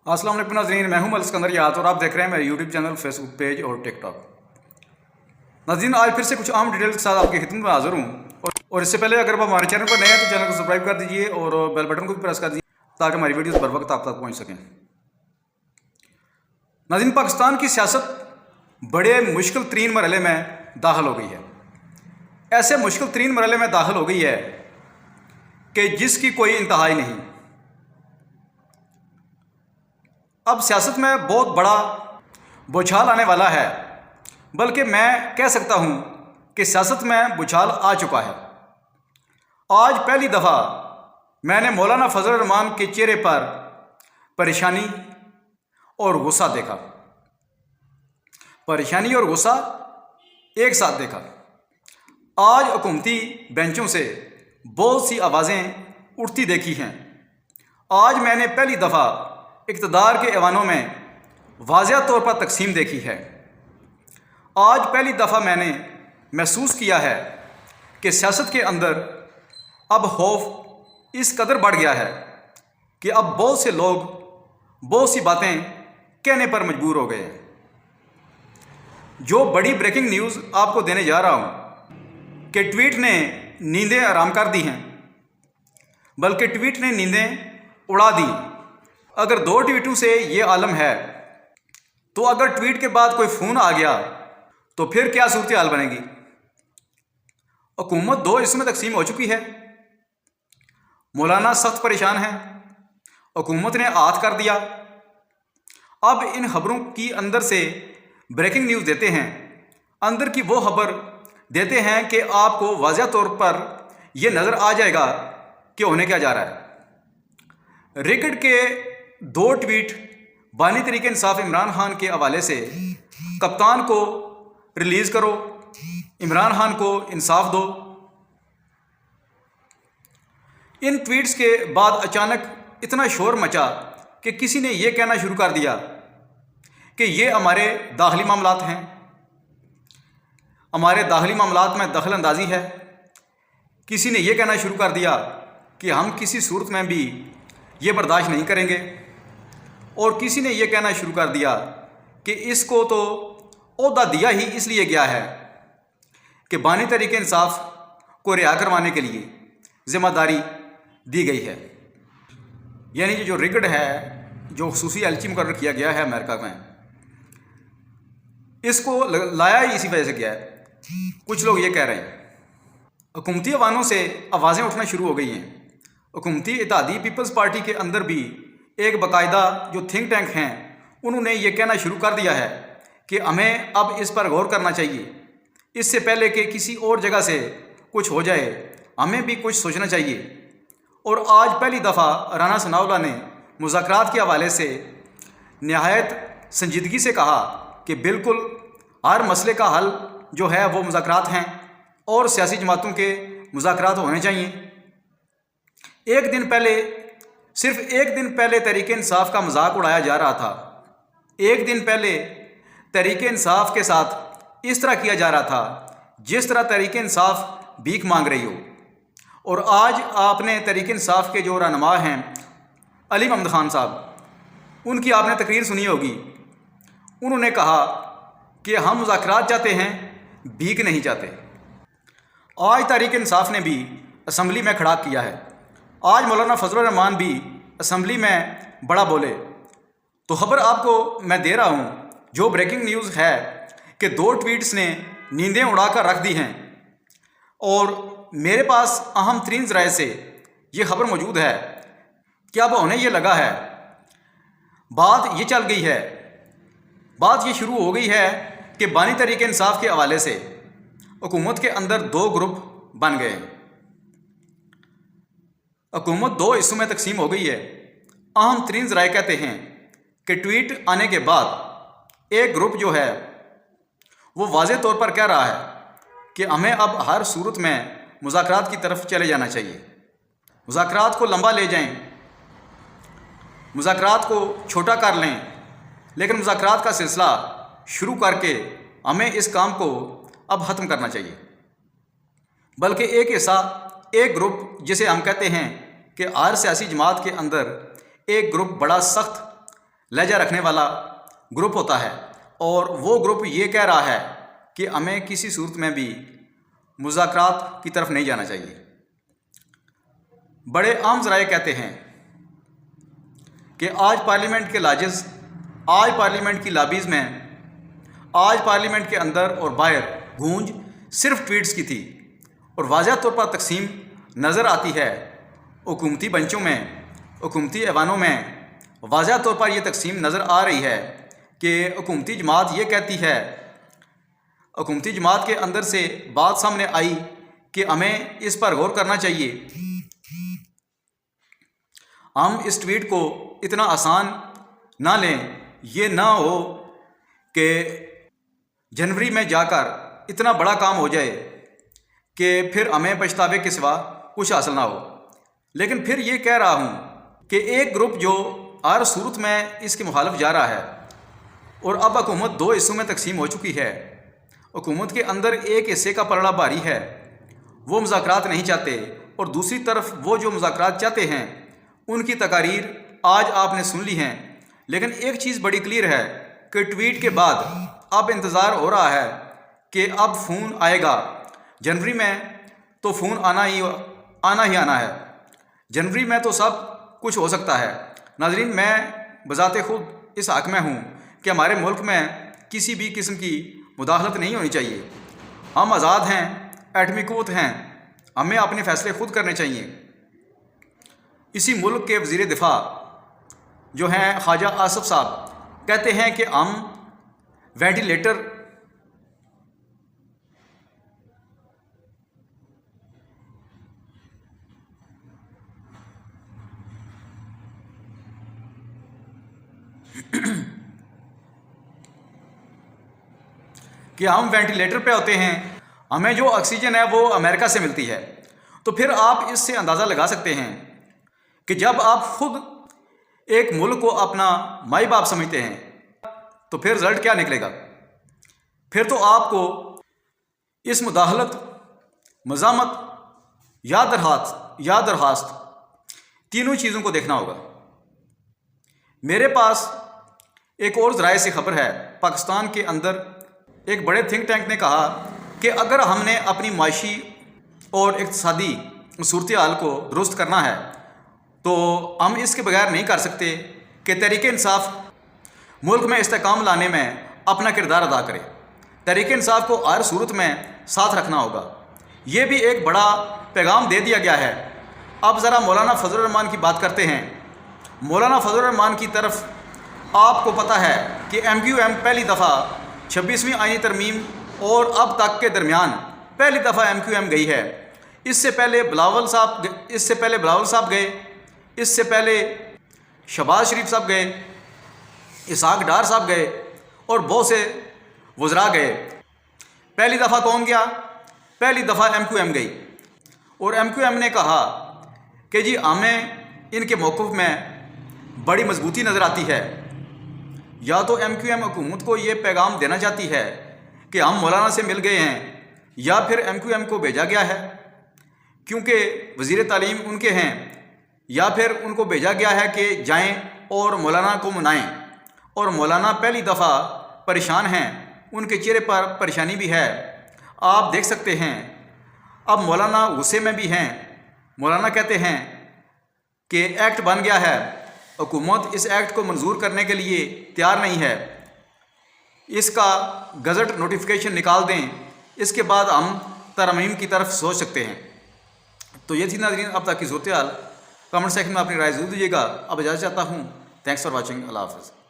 अस्सलाम वालेकुम नाज़रीन, मैं हूं मलिक सिकंदर याद और आप देख रहे हैं मेरे यूट्यूब चैनल, फेसबुक पेज और टिकटॉक। नाज़रीन, आज फिर से कुछ अहम डिटेल्स के साथ आपकी खिदमत में हाजिर हूं और इससे पहले अगर आप हमारे चैनल पर नए हैं तो चैनल को सब्सक्राइब कर दीजिए और बेल बटन को भी प्रेस कर दीजिए ताकि हमारी वीडियोस बर वक्त आप तक पहुँच सकें। नाज़रीन, पाकिस्तान की सियासत बड़े मुश्किल तरीन मरहले में दाखिल हो गई है। ऐसे मुश्किल तरीन मरहले में दाखिल हो गई है कि जिसकी कोई इंतहाई नहीं। अब सियासत में बहुत बड़ा बौछार आने वाला है, बल्कि मैं कह सकता हूं कि सियासत में बौछार आ चुका है। आज पहली दफ़ा मैंने मौलाना फजल रहमान के चेहरे पर परेशानी और गुस्सा देखा। परेशानी और गुस्सा एक साथ देखा। आज हुकूमती बेंचों से बहुत सी आवाज़ें उठती देखी हैं। आज मैंने पहली दफ़ा इक़्तिदार के ऐवानों में वाज़िह तौर पर तकसीम देखी है। आज पहली दफ़ा मैंने महसूस किया है कि सियासत के अंदर अब खौफ इस कदर बढ़ गया है कि अब बहुत से लोग बहुत सी बातें कहने पर मजबूर हो गए हैं। जो बड़ी ब्रेकिंग न्यूज़ आपको देने जा रहा हूँ कि ट्वीट ने नींदें आराम कर दी हैं, बल्कि ट्वीट ने नींदें उड़ा दी। अगर 2 ट्वीटों से ये आलम है तो अगर ट्वीट के बाद कोई फ़ोन आ गया तो फिर क्या सूरत हाल बनेगी। हुकूमत 2 हिस्सों में तकसीम हो चुकी है। मौलाना सख्त परेशान है, हुकूमत ने आत कर दिया। अब इन खबरों की अंदर से ब्रेकिंग न्यूज़ देते हैं, अंदर की वो खबर देते हैं कि आपको वाज़िह तौर पर यह नज़र आ जाएगा कि होने क्या जा रहा है। रिगड के 2 ट्वीट बानी तरीके इंसाफ इमरान खान के हवाले से, कप्तान को रिलीज़ करो, इमरान खान को इंसाफ दो। इन ट्वीट्स के बाद अचानक इतना शोर मचा कि किसी ने यह कहना शुरू कर दिया कि ये हमारे दाखिली मामलात हैं, हमारे दाखिली मामलात में दखल अंदाजी है। किसी ने यह कहना शुरू कर दिया कि हम किसी सूरत में भी ये बर्दाश्त नहीं करेंगे, और किसी ने यह कहना शुरू कर दिया कि इसको तो ओहदा दिया ही इसलिए गया है कि बानी तरीके इंसाफ को रिहा करवाने के लिए ज़िम्मेदारी दी गई है। यानी कि जो रिगड है, जो खुसूसी एलची मुकर्रर किया गया है अमेरिका में, इसको लाया ही इसी वजह से गया है। कुछ लोग ये कह रहे हैं। हुकूमती अवानों से आवाज़ें उठना शुरू हो गई हैं। हुकूमती इत्तेहादी पीपल्स पार्टी के अंदर भी एक बाकायदा जो थिंक टैंक हैं, उन्होंने ये कहना शुरू कर दिया है कि हमें अब इस पर गौर करना चाहिए। इससे पहले कि किसी और जगह से कुछ हो जाए, हमें भी कुछ सोचना चाहिए। और आज पहली दफ़ा राना सनाउल्लाह ने मुज़ाकरात के हवाले से नहायत संजीदगी से कहा कि बिल्कुल हर मसले का हल जो है वो मुज़ाकरात हैं और सियासी जमातों के मुज़ाकरात होने चाहिए। एक दिन पहले, सिर्फ एक दिन पहले तहरीके इंसाफ का मजाक उड़ाया जा रहा था। एक दिन पहले तहरीके इंसाफ के साथ इस तरह किया जा रहा था जिस तरह तहरीके इंसाफ भीख मांग रही हो। और आज आपने तहरीके इंसाफ के जो रहनुमा हैं अली महमद ख़ान साहब, उनकी आपने तकरीर सुनी होगी। उन्होंने कहा कि हम मुज़ाकरात चाहते हैं, भीख नहीं चाहते। आज तहरीके इंसाफ ने भी असम्बली में खड़ा किया है। आज मौलाना फजल रहमान भी असम्बली में बड़ा बोले। तो खबर आपको मैं दे रहा हूँ, जो ब्रेकिंग न्यूज़ है कि 2 ट्वीट्स ने नींदें उड़ाकर रख दी हैं। और मेरे पास अहम तरीन ज़राए से ये खबर मौजूद है कि अब होने ये लगा है, बात ये चल गई है, बात ये शुरू हो गई है कि बानी तरीके इंसाफ के हवाले से हुकूमत के अंदर 2 ग्रुप बन गए। हुकूमत 2 हिस्सों में तकसीम हो गई है। अहम तरीन ज़राए कहते हैं कि ट्वीट आने के बाद एक ग्रुप जो है वो वाज़ेह तौर पर कह रहा है कि हमें अब हर सूरत में मुज़ाकरात की तरफ चले जाना चाहिए। मुज़ाकरात को लंबा ले जाएं, मुज़ाकरात को छोटा कर लें, लेकिन मुज़ाकरात का सिलसिला शुरू करके हमें इस काम को अब ख़त्म करना चाहिए। बल्कि एक हिस्सा, एक ग्रुप जिसे हम कहते हैं कि हर सियासी जमात के अंदर एक ग्रुप बड़ा सख्त लहजा रखने वाला ग्रुप होता है, और वो ग्रुप ये कह रहा है कि हमें किसी सूरत में भी मुज़ाकरात की तरफ नहीं जाना चाहिए। बड़े आम ज़राए कहते हैं कि आज पार्लियामेंट के लाजिज़, आज पार्लियामेंट की लॉबीज़ में, आज पार्लियामेंट के अंदर और बाहर गूंज सिर्फ ट्वीट्स की थी, और वाज़ह तौर पर तकसीम नज़र आती है हुकूमती बेंचों में, हुकूमती ऐवानों में। वाज़ह तौर पर यह तकसीम नज़र आ रही है कि हुकूमती जमात ये कहती है, हुकूमती जमात के अंदर से बात सामने आई कि हमें इस पर गौर करना चाहिए, हम इस ट्वीट को इतना आसान ना लें, ये ना हो कि जनवरी में जाकर इतना बड़ा काम हो जाए कि फिर हमें पछतावे के सिवा कुछ हासिल ना हो। लेकिन फिर ये कह रहा हूँ कि एक ग्रुप जो हर सूरत में इसके मुखालिफ जा रहा है, और अब हुकूमत दो हिस्सों में तकसीम हो चुकी है। हुकूमत के अंदर एक हिस्से का पलड़ा भारी है, वो मुज़ाकरात नहीं चाहते, और दूसरी तरफ वो जो मुज़ाकरात चाहते हैं उनकी तकारीर आज आपने सुन ली हैं। लेकिन एक चीज़ बड़ी क्लियर है कि ट्वीट के बाद अब इंतज़ार हो रहा है कि अब फ़ोन आएगा। जनवरी में तो फ़ोन आना ही आना है। जनवरी में तो सब कुछ हो सकता है। नाज़रीन, मैं बज़ाते खुद इस हक़ में हूँ कि हमारे मुल्क में किसी भी किस्म की मुदाखलत नहीं होनी चाहिए। हम आज़ाद हैं, एटमी क़ुव्वत हैं, हमें अपने फ़ैसले खुद करने चाहिए। इसी मुल्क के वज़ीर दिफ़ा जो हैं ख्वाजा आसिफ साहब कहते हैं कि हम वेंटिलेटर पे होते हैं, हमें जो ऑक्सीजन है वो अमेरिका से मिलती है। तो फिर आप इससे अंदाज़ा लगा सकते हैं कि जब आप खुद एक मुल्क को अपना माई बाप समझते हैं तो फिर रिजल्ट क्या निकलेगा? फिर तो आपको इस मुदाखलत, मज़ामत या दरखास्त तीनों चीज़ों को देखना होगा। मेरे पास एक और ज़राए से खबर है, पाकिस्तान के अंदर एक बड़े थिंक टैंक ने कहा कि अगर हमने अपनी माशी और इक़्तिसादी सूरत हाल को दुरुस्त करना है तो हम इसके बगैर नहीं कर सकते कि तहरीक इंसाफ मुल्क में इस्तेकाम लाने में अपना किरदार अदा करे। तहरीक इंसाफ को हर सूरत में साथ रखना होगा। ये भी एक बड़ा पैगाम दे दिया गया है। अब ज़रा मौलाना फजल रहमान की बात करते हैं। मौलाना फजल रहमान की तरफ आपको पता है कि MQM पहली दफ़ा 26वीं आईनी तरमीम और अब तक के दरमियान पहली दफ़ा MQM गई है। इससे पहले बिलावल साहब गए, इससे पहले शहबाज शरीफ साहब गए, इसहाक डार साहब गए, और बहुत से वज़रा गए। पहली दफ़ा कौन गया? पहली दफ़ा MQM गई, और MQM ने कहा कि जी हमें इनके मौक़िफ़ में बड़ी मजबूती नज़र आती है। या तो MQM हुकूमत को ये पैगाम देना चाहती है कि हम मौलाना से मिल गए हैं, या फिर MQM को भेजा गया है क्योंकि वज़ीर तालीम उनके हैं, या फिर उनको भेजा गया है कि जाएं और मौलाना को मनाएं। और मौलाना पहली दफ़ा परेशान हैं, उनके चेहरे पर परेशानी भी है, आप देख सकते हैं। अब मौलाना गुस्से में भी हैं। मौलाना कहते हैं कि एक्ट बन गया है, हुकूमत इस एक्ट को मंजूर करने के लिए तैयार नहीं है, इसका गज़ट नोटिफिकेशन निकाल दें, इसके बाद हम तरमीम की तरफ सोच सकते हैं। तो ये थी नाज़रीन अब तक की सूरत हाल। कमेंट सेक्शन में अपनी राय ज़रूर दीजिएगा। अब इजाज़त चाहता हूँ। Thanks for watching. अल्लाह हाफ़िज़।